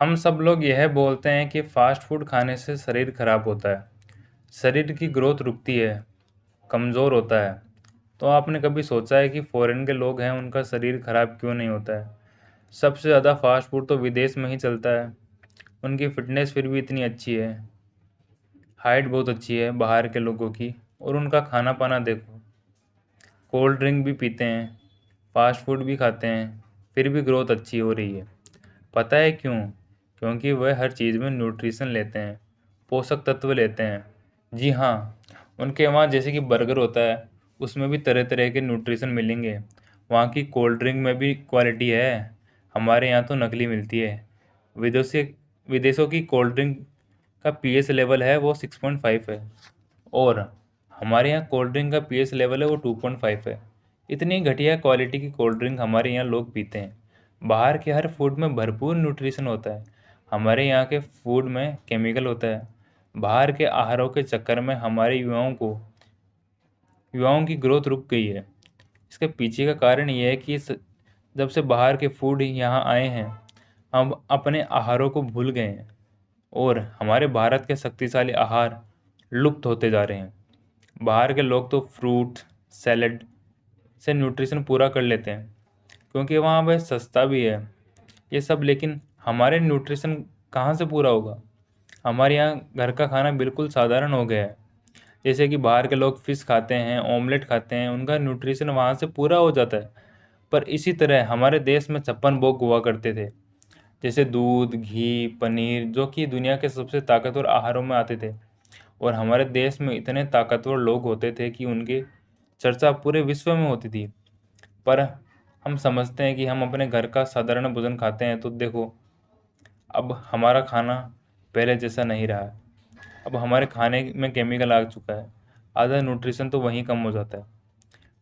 हम सब लोग यह बोलते हैं कि फास्ट फूड खाने से शरीर खराब होता है, शरीर की ग्रोथ रुकती है, कमज़ोर होता है। तो आपने कभी सोचा है कि फॉरेन के लोग हैं उनका शरीर खराब क्यों नहीं होता है? सबसे ज़्यादा फास्ट फूड तो विदेश में ही चलता है। उनकी फिटनेस फिर भी इतनी अच्छी है, हाइट बहुत अच्छी है बाहर के लोगों की, और उनका खाना पाना देखो। कोल्ड ड्रिंक भी पीते हैं, फास्ट फूड भी खाते हैं, फिर भी ग्रोथ अच्छी हो रही है। पता है क्यों? क्योंकि वह हर चीज़ में न्यूट्रिशन लेते हैं, पोषक तत्व लेते हैं। जी हाँ, उनके वहाँ जैसे कि बर्गर होता है, उसमें भी तरह तरह के न्यूट्रिशन मिलेंगे। वहाँ की कोल्ड ड्रिंक में भी क्वालिटी है, हमारे यहाँ तो नकली मिलती है। विदेशी विदेशों की कोल्ड ड्रिंक का पीएच लेवल है वो 6.5 है, और हमारे यहाँ कोल्ड ड्रिंक का पीएच लेवल है वो 2.5 है। इतनी घटिया क्वालिटी की कोल्ड ड्रिंक हमारे यहाँ लोग पीते हैं। बाहर के हर फूड में भरपूर न्यूट्रिशन होता है, हमारे यहाँ के फूड में केमिकल होता है। बाहर के आहारों के चक्कर में हमारे युवाओं की ग्रोथ रुक गई है। इसके पीछे का कारण ये है कि जब से बाहर के फूड यहाँ आए हैं, हम अपने आहारों को भूल गए हैं, और हमारे भारत के शक्तिशाली आहार लुप्त होते जा रहे हैं। बाहर के लोग तो फ्रूट सैलड से न्यूट्रिशन पूरा कर लेते हैं, क्योंकि वहाँ वह सस्ता भी है ये सब। लेकिन हमारे न्यूट्रिशन कहाँ से पूरा होगा? हमारे यहाँ घर का खाना बिल्कुल साधारण हो गया है। जैसे कि बाहर के लोग फिश खाते हैं, ऑमलेट खाते हैं, उनका न्यूट्रिशन वहाँ से पूरा हो जाता है। पर इसी तरह हमारे देश में 56 भोग हुआ करते थे, जैसे दूध घी पनीर, जो कि दुनिया के सबसे ताकतवर आहारों में आते थे। और हमारे देश में इतने ताकतवर लोग होते थे कि उनकी चर्चा पूरे विश्व में होती थी। पर हम समझते हैं कि हम अपने घर का साधारण भोजन खाते हैं, तो देखो अब हमारा खाना पहले जैसा नहीं रहा है। अब हमारे खाने में केमिकल आ चुका है, आधा न्यूट्रिशन तो वहीं कम हो जाता है।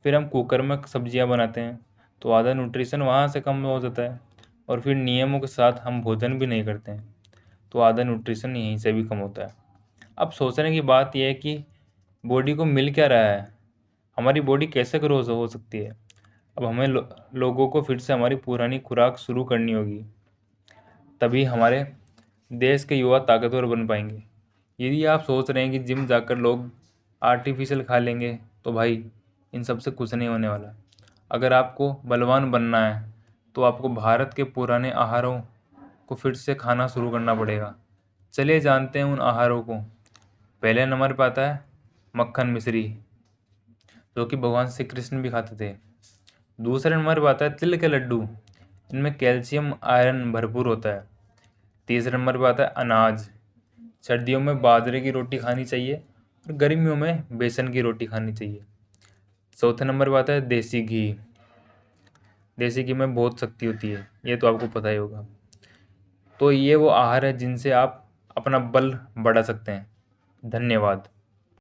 फिर हम कुकर में सब्जियां बनाते हैं, तो आधा न्यूट्रिशन वहाँ से कम हो जाता है। और फिर नियमों के साथ हम भोजन भी नहीं करते हैं, तो आधा न्यूट्रिशन यहीं से भी कम होता है। अब सोचने की बात यह है कि बॉडी को मिल क्या रहा है, हमारी बॉडी कैसे ग्रो हो सकती है? अब हमें लोगों को फिर से हमारी पुरानी खुराक शुरू करनी होगी, तभी हमारे देश के युवा ताकतवर बन पाएंगे। यदि आप सोच रहे हैं कि जिम जाकर लोग आर्टिफिशियल खा लेंगे, तो भाई इन सब से कुछ नहीं होने वाला। अगर आपको बलवान बनना है, तो आपको भारत के पुराने आहारों को फिर से खाना शुरू करना पड़ेगा। चलिए जानते हैं उन आहारों को। पहले नंबर पर आता है मक्खन मिश्री, जो कि भगवान श्री कृष्ण भी खाते थे। दूसरे नंबर पर आता है तिल के लड्डू, इनमें कैल्शियम आयरन भरपूर होता है। तीसरे नंबर पर आता है अनाज, सर्दियों में बाजरे की रोटी खानी चाहिए और गर्मियों में बेसन की रोटी खानी चाहिए। चौथे नंबर पर आता है देसी घी, देसी घी में बहुत शक्ति होती है, ये तो आपको पता ही होगा। तो ये वो आहार है जिनसे आप अपना बल बढ़ा सकते हैं। धन्यवाद।